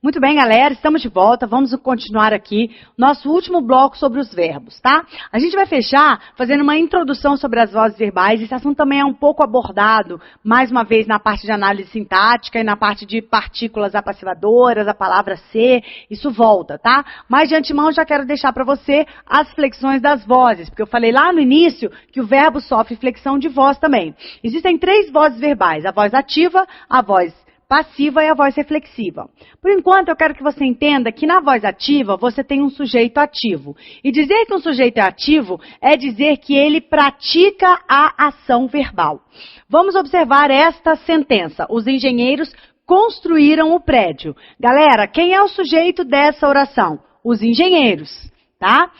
Muito bem, galera, estamos de volta. Vamos continuar aqui nosso último bloco sobre os verbos, tá? A gente vai fechar fazendo uma introdução sobre as vozes verbais. Esse assunto também é um pouco abordado, mais uma vez, na parte de análise sintática e na parte de partículas apassivadoras, a palavra ser. Isso volta, tá? Mas de antemão, já quero deixar para você as flexões das vozes, porque eu falei lá no início que o verbo sofre flexão de voz também. Existem 3 vozes verbais: a voz ativa, a voz passiva e a voz reflexiva. Por enquanto, eu quero que você entenda que na voz ativa, você tem um sujeito ativo. E dizer que um sujeito é ativo é dizer que ele pratica a ação verbal. Vamos observar esta sentença. Os engenheiros construíram o prédio. Galera, quem é o sujeito dessa oração? Os engenheiros, tá?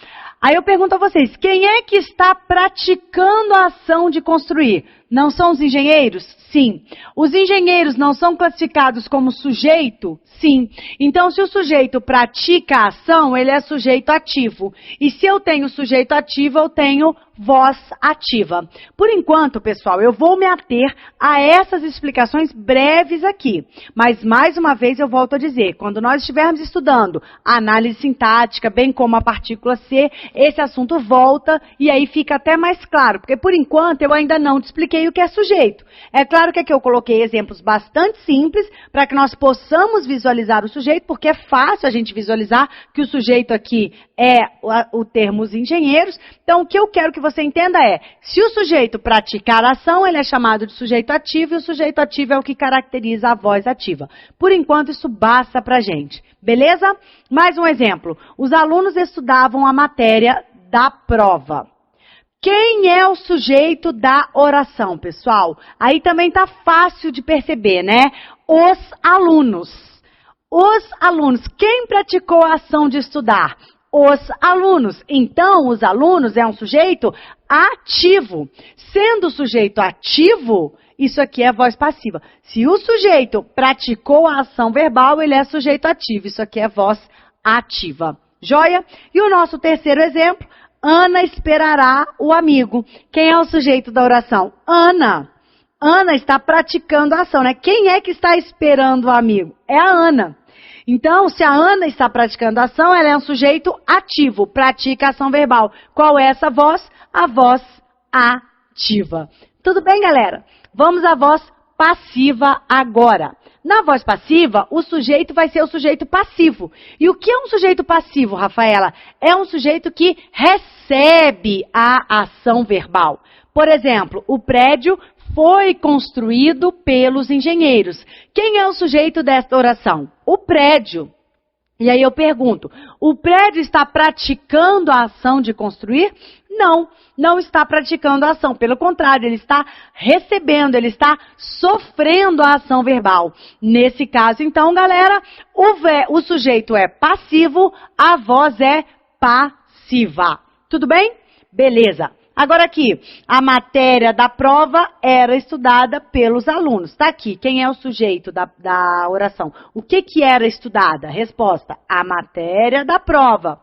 Aí eu pergunto a vocês, quem é que está praticando a ação de construir? Não são os engenheiros? Sim. Os engenheiros não são classificados como sujeito? Sim. Então, se o sujeito pratica a ação, ele é sujeito ativo. E se eu tenho sujeito ativo, eu tenho voz ativa. Por enquanto, pessoal, eu vou me ater a essas explicações breves aqui. Mas, mais uma vez, eu volto a dizer, quando nós estivermos estudando a análise sintática, bem como a partícula ser, esse assunto volta e aí fica até mais claro. Porque, por enquanto, eu ainda não te expliquei o que é sujeito. É claro que aqui eu coloquei exemplos bastante simples para que nós possamos visualizar o sujeito, porque é fácil a gente visualizar que o sujeito aqui é o termo os engenheiros. Então, o que eu quero que você entenda é, se o sujeito praticar a ação, ele é chamado de sujeito ativo, e o sujeito ativo é o que caracteriza a voz ativa. Por enquanto, isso basta pra gente. Beleza? Mais um exemplo. Os alunos estudavam a matéria da prova. Quem é o sujeito da oração, pessoal? Aí também tá fácil de perceber, né? Os alunos. Os alunos. Quem praticou a ação de estudar? Os alunos. Então, os alunos é um sujeito ativo. Sendo o sujeito ativo, isso aqui é voz passiva. Se o sujeito praticou a ação verbal, ele é sujeito ativo. Isso aqui é voz ativa. Joia? E o nosso terceiro exemplo, Ana esperará o amigo. Quem é o sujeito da oração? Ana. Ana está praticando a ação, né? Quem é que está esperando o amigo? É a Ana. Então, se a Ana está praticando a ação, ela é um sujeito ativo, pratica a ação verbal. Qual é essa voz? A voz ativa. Tudo bem, galera? Vamos à voz passiva agora. Na voz passiva, o sujeito vai ser o sujeito passivo. E o que é um sujeito passivo, Rafaela? É um sujeito que recebe a ação verbal. Por exemplo, o prédio foi construído pelos engenheiros. Quem é o sujeito desta oração? O prédio. E aí eu pergunto, o prédio está praticando a ação de construir? Não, não está praticando a ação. Pelo contrário, ele está recebendo, ele está sofrendo a ação verbal. Nesse caso, então, galera, o sujeito é passivo, a voz é passiva. Tudo bem? Beleza. Agora aqui, a matéria da prova era estudada pelos alunos. Está aqui, quem é o sujeito da oração? O que era estudada? Resposta, a matéria da prova.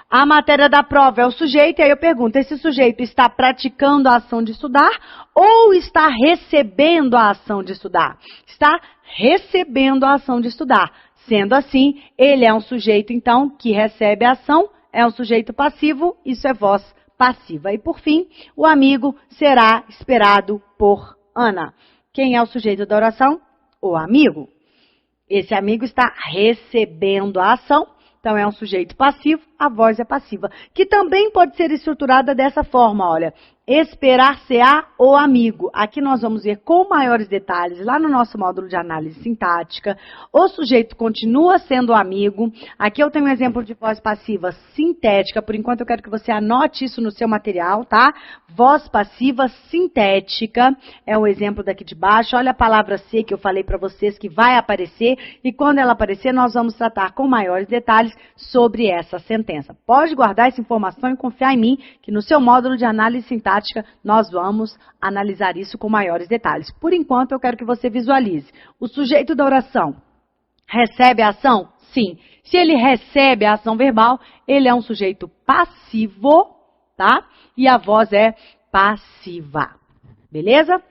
A matéria da prova é o sujeito, e aí eu pergunto, esse sujeito está praticando a ação de estudar ou está recebendo a ação de estudar? Está recebendo a ação de estudar. Sendo assim, ele é um sujeito, então, que recebe a ação, é um sujeito passivo, isso é voz passiva. E, por fim, o amigo será esperado por Ana. Quem é o sujeito da oração? O amigo. Esse amigo está recebendo a ação, então é um sujeito passivo, a voz é passiva. Que também pode ser estruturada dessa forma, olha. Esperar-se-á o amigo. Aqui nós vamos ver com maiores detalhes, lá no nosso módulo de análise sintática. O sujeito continua sendo amigo. Aqui eu tenho um exemplo de voz passiva sintética. Por enquanto eu quero que você anote isso no seu material, tá? Voz passiva sintética é o exemplo daqui de baixo. Olha a palavra ser que eu falei para vocês que vai aparecer. E quando ela aparecer, nós vamos tratar com maiores detalhes sobre essa sentença. Pode guardar essa informação e confiar em mim, que no seu módulo de análise sintática nós vamos analisar isso com maiores detalhes. Por enquanto, eu quero que você visualize. O sujeito da oração recebe a ação? Sim. Se ele recebe a ação verbal, ele é um sujeito passivo, tá? E a voz é passiva. Beleza?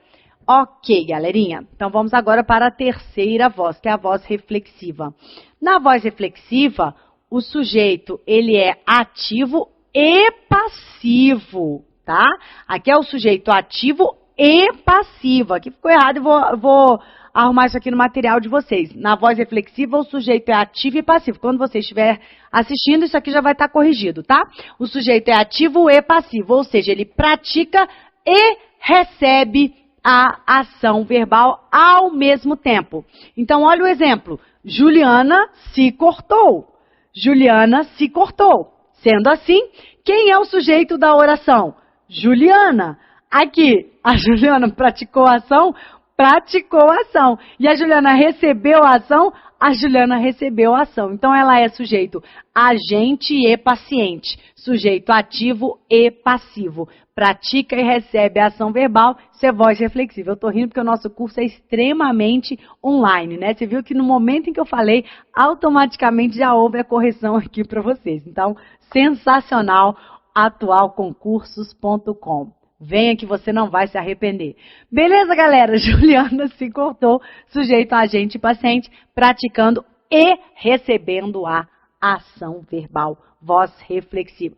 Ok, galerinha. Então, vamos agora para a terceira voz, que é a voz reflexiva. Na voz reflexiva, o sujeito, ele é ativo e passivo, tá? Aqui é o sujeito ativo e passivo. Aqui ficou errado, eu vou arrumar isso aqui no material de vocês. Na voz reflexiva, o sujeito é ativo e passivo. Quando você estiver assistindo, isso aqui já vai estar corrigido, tá? O sujeito é ativo e passivo, ou seja, ele pratica e recebe a ação verbal ao mesmo tempo. Então, olha o exemplo. Juliana se cortou. Juliana se cortou. Sendo assim, quem é o sujeito da oração? Juliana. Aqui, a Juliana praticou a ação? Praticou a ação. E a Juliana recebeu a ação? A Juliana recebeu a ação. Então, ela é sujeito agente e paciente. Sujeito ativo e passivo. Pratica e recebe a ação verbal. Isso é voz reflexiva. Eu tô rindo porque o nosso curso é extremamente online, né? Você viu que no momento em que eu falei, automaticamente já houve a correção aqui para vocês. Então, sensacional, atualconcursos.com. Venha que você não vai se arrepender. Beleza, galera? Juliana se cortou, sujeito, agente e paciente, praticando e recebendo a ação verbal, voz reflexiva.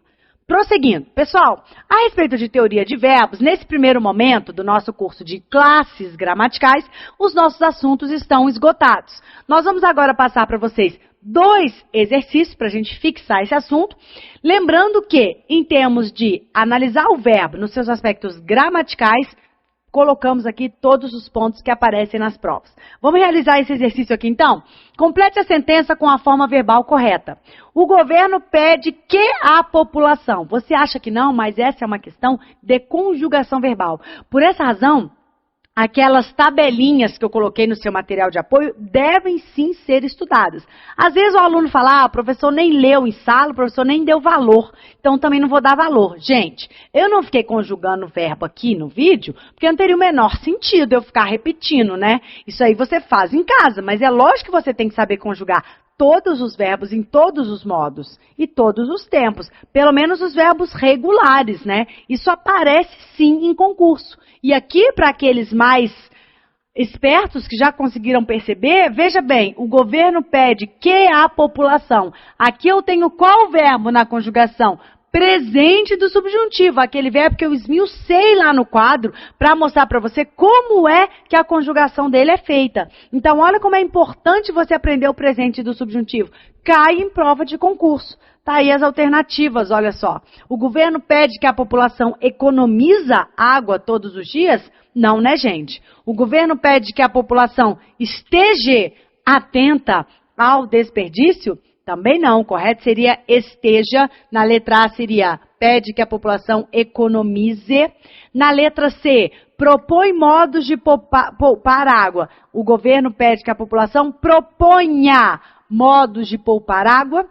Prosseguindo, pessoal, a respeito de teoria de verbos, nesse primeiro momento do nosso curso de classes gramaticais, os nossos assuntos estão esgotados. Nós vamos agora passar para vocês 2 exercícios para a gente fixar esse assunto. Lembrando que, em termos de analisar o verbo nos seus aspectos gramaticais, colocamos aqui todos os pontos que aparecem nas provas. Vamos realizar esse exercício aqui, então? Complete a sentença com a forma verbal correta. O governo pede que a população. Você acha que não, mas essa é uma questão de conjugação verbal. Por essa razão, aquelas tabelinhas que eu coloquei no seu material de apoio devem sim ser estudadas. Às vezes o aluno fala, o professor nem leu em sala, o professor nem deu valor, então também não vou dar valor. Gente, eu não fiquei conjugando o verbo aqui no vídeo, porque não teria o menor sentido eu ficar repetindo, né? Isso aí você faz em casa, mas é lógico que você tem que saber conjugar todos os verbos em todos os modos e todos os tempos, pelo menos os verbos regulares, né? Isso aparece sim em concurso. E aqui, para aqueles mais espertos que já conseguiram perceber, veja bem, o governo pede que a população. Aqui eu tenho qual verbo na conjugação? Presente do subjuntivo, aquele verbo que eu esmiucei lá no quadro para mostrar para você como é que a conjugação dele é feita. Então, olha como é importante você aprender o presente do subjuntivo. Cai em prova de concurso. Tá aí as alternativas, olha só. O governo pede que a população economiza água todos os dias? Não, né, gente? O governo pede que a população esteja atenta ao desperdício? Também não, o correto seria esteja. Na letra A seria pede que a população economize. Na letra C, propõe modos de poupar água. O governo pede que a população proponha modos de poupar água.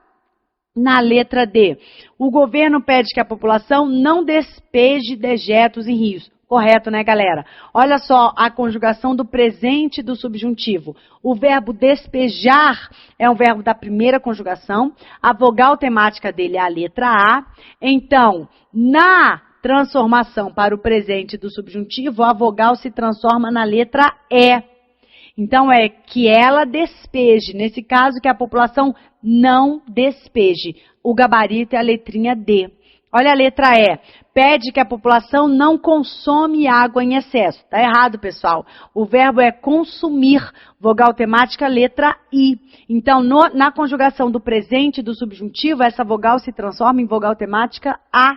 Na letra D, o governo pede que a população não despeje dejetos em rios. Correto, né, galera? Olha só a conjugação do presente do subjuntivo. O verbo despejar é um verbo da primeira conjugação. A vogal temática dele é a letra A. Então, na transformação para o presente do subjuntivo, a vogal se transforma na letra E. Então, é que ela despeje. Nesse caso, que a população não despeje. O gabarito é a letrinha D. Olha a letra E. Pede que a população não consome água em excesso. Está errado, pessoal. O verbo é consumir. Vogal temática, letra I. Então, na conjugação do presente do subjuntivo, essa vogal se transforma em vogal temática A.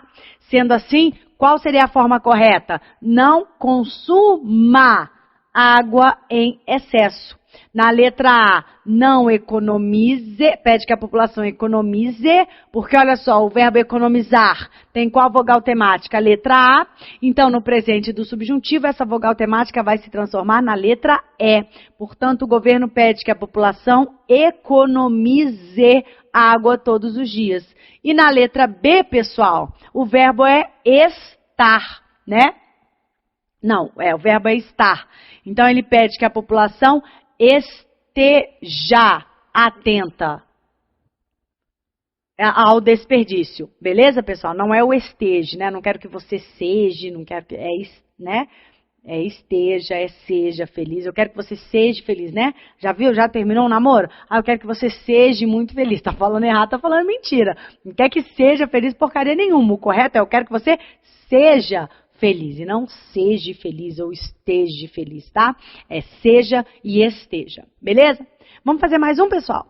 Sendo assim, qual seria a forma correta? Não consuma água em excesso. Na letra A, não economize, pede que a população economize, porque olha só, o verbo economizar tem qual vogal temática? Letra A. Então, no presente do subjuntivo, essa vogal temática vai se transformar na letra E. Portanto, o governo pede que a população economize água todos os dias. E na letra B, pessoal, o verbo é estar, né? Não, o verbo é estar. Então, ele pede que a população esteja atenta ao desperdício. Beleza, pessoal? Não é o esteja, né? Não quero que você seja, não quero que... né? É esteja, é seja feliz. Eu quero que você seja feliz, né? Já viu? Já terminou o namoro? Eu quero que você seja muito feliz. Tá falando errado, tá falando mentira. Não quer que seja feliz porcaria nenhuma. O correto é eu quero que você seja feliz e não seja feliz ou esteja feliz, tá? É seja e esteja. Beleza? Vamos fazer mais um, pessoal?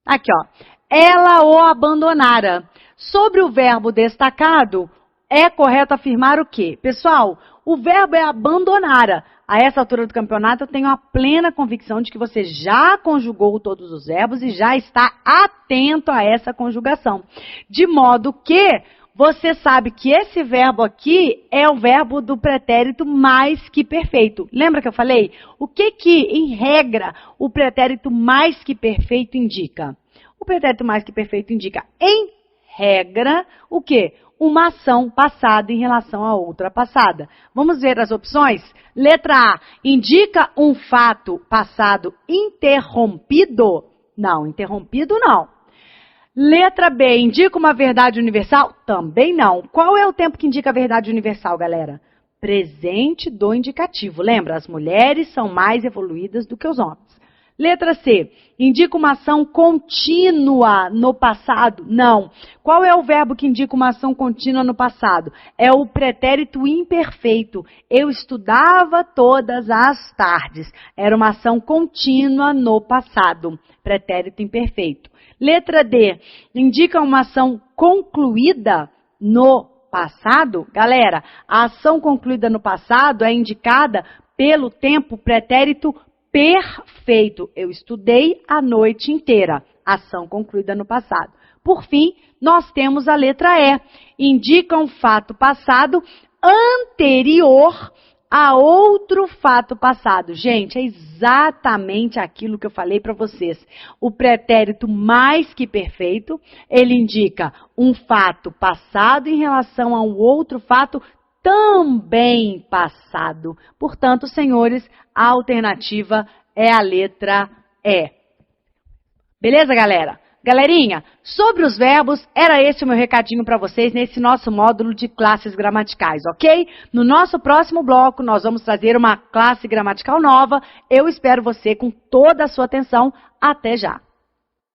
Aqui, ó. Ela o abandonara. Sobre o verbo destacado, é correto afirmar o quê? Pessoal, o verbo é abandonara. A essa altura do campeonato, eu tenho a plena convicção de que você já conjugou todos os verbos e já está atento a essa conjugação. De modo que você sabe que esse verbo aqui é o verbo do pretérito mais que perfeito. Lembra que eu falei? O que que, em regra, o pretérito mais que perfeito indica? O pretérito mais que perfeito indica, em regra, o quê? Uma ação passada em relação a outra passada. Vamos ver as opções? Letra A, indica um fato passado interrompido? Não, interrompido não. Letra B, indica uma verdade universal? Também não. Qual é o tempo que indica a verdade universal, galera? Presente do indicativo. Lembra, as mulheres são mais evoluídas do que os homens. Letra C, indica uma ação contínua no passado? Não. Qual é o verbo que indica uma ação contínua no passado? É o pretérito imperfeito. Eu estudava todas as tardes. Era uma ação contínua no passado. Pretérito imperfeito. Letra D, indica uma ação concluída no passado? Galera, a ação concluída no passado é indicada pelo tempo pretérito perfeito. Eu estudei a noite inteira. Ação concluída no passado. Por fim, nós temos a letra E. Indica um fato passado anterior a outro fato passado. Gente, é exatamente aquilo que eu falei para vocês. O pretérito mais que perfeito, ele indica um fato passado em relação a um outro fato também passado. Portanto, senhores, a alternativa é a letra E. Beleza, galera? Galerinha, sobre os verbos, era esse o meu recadinho para vocês nesse nosso módulo de classes gramaticais, ok? No nosso próximo bloco, nós vamos trazer uma classe gramatical nova. Eu espero você com toda a sua atenção. Até já!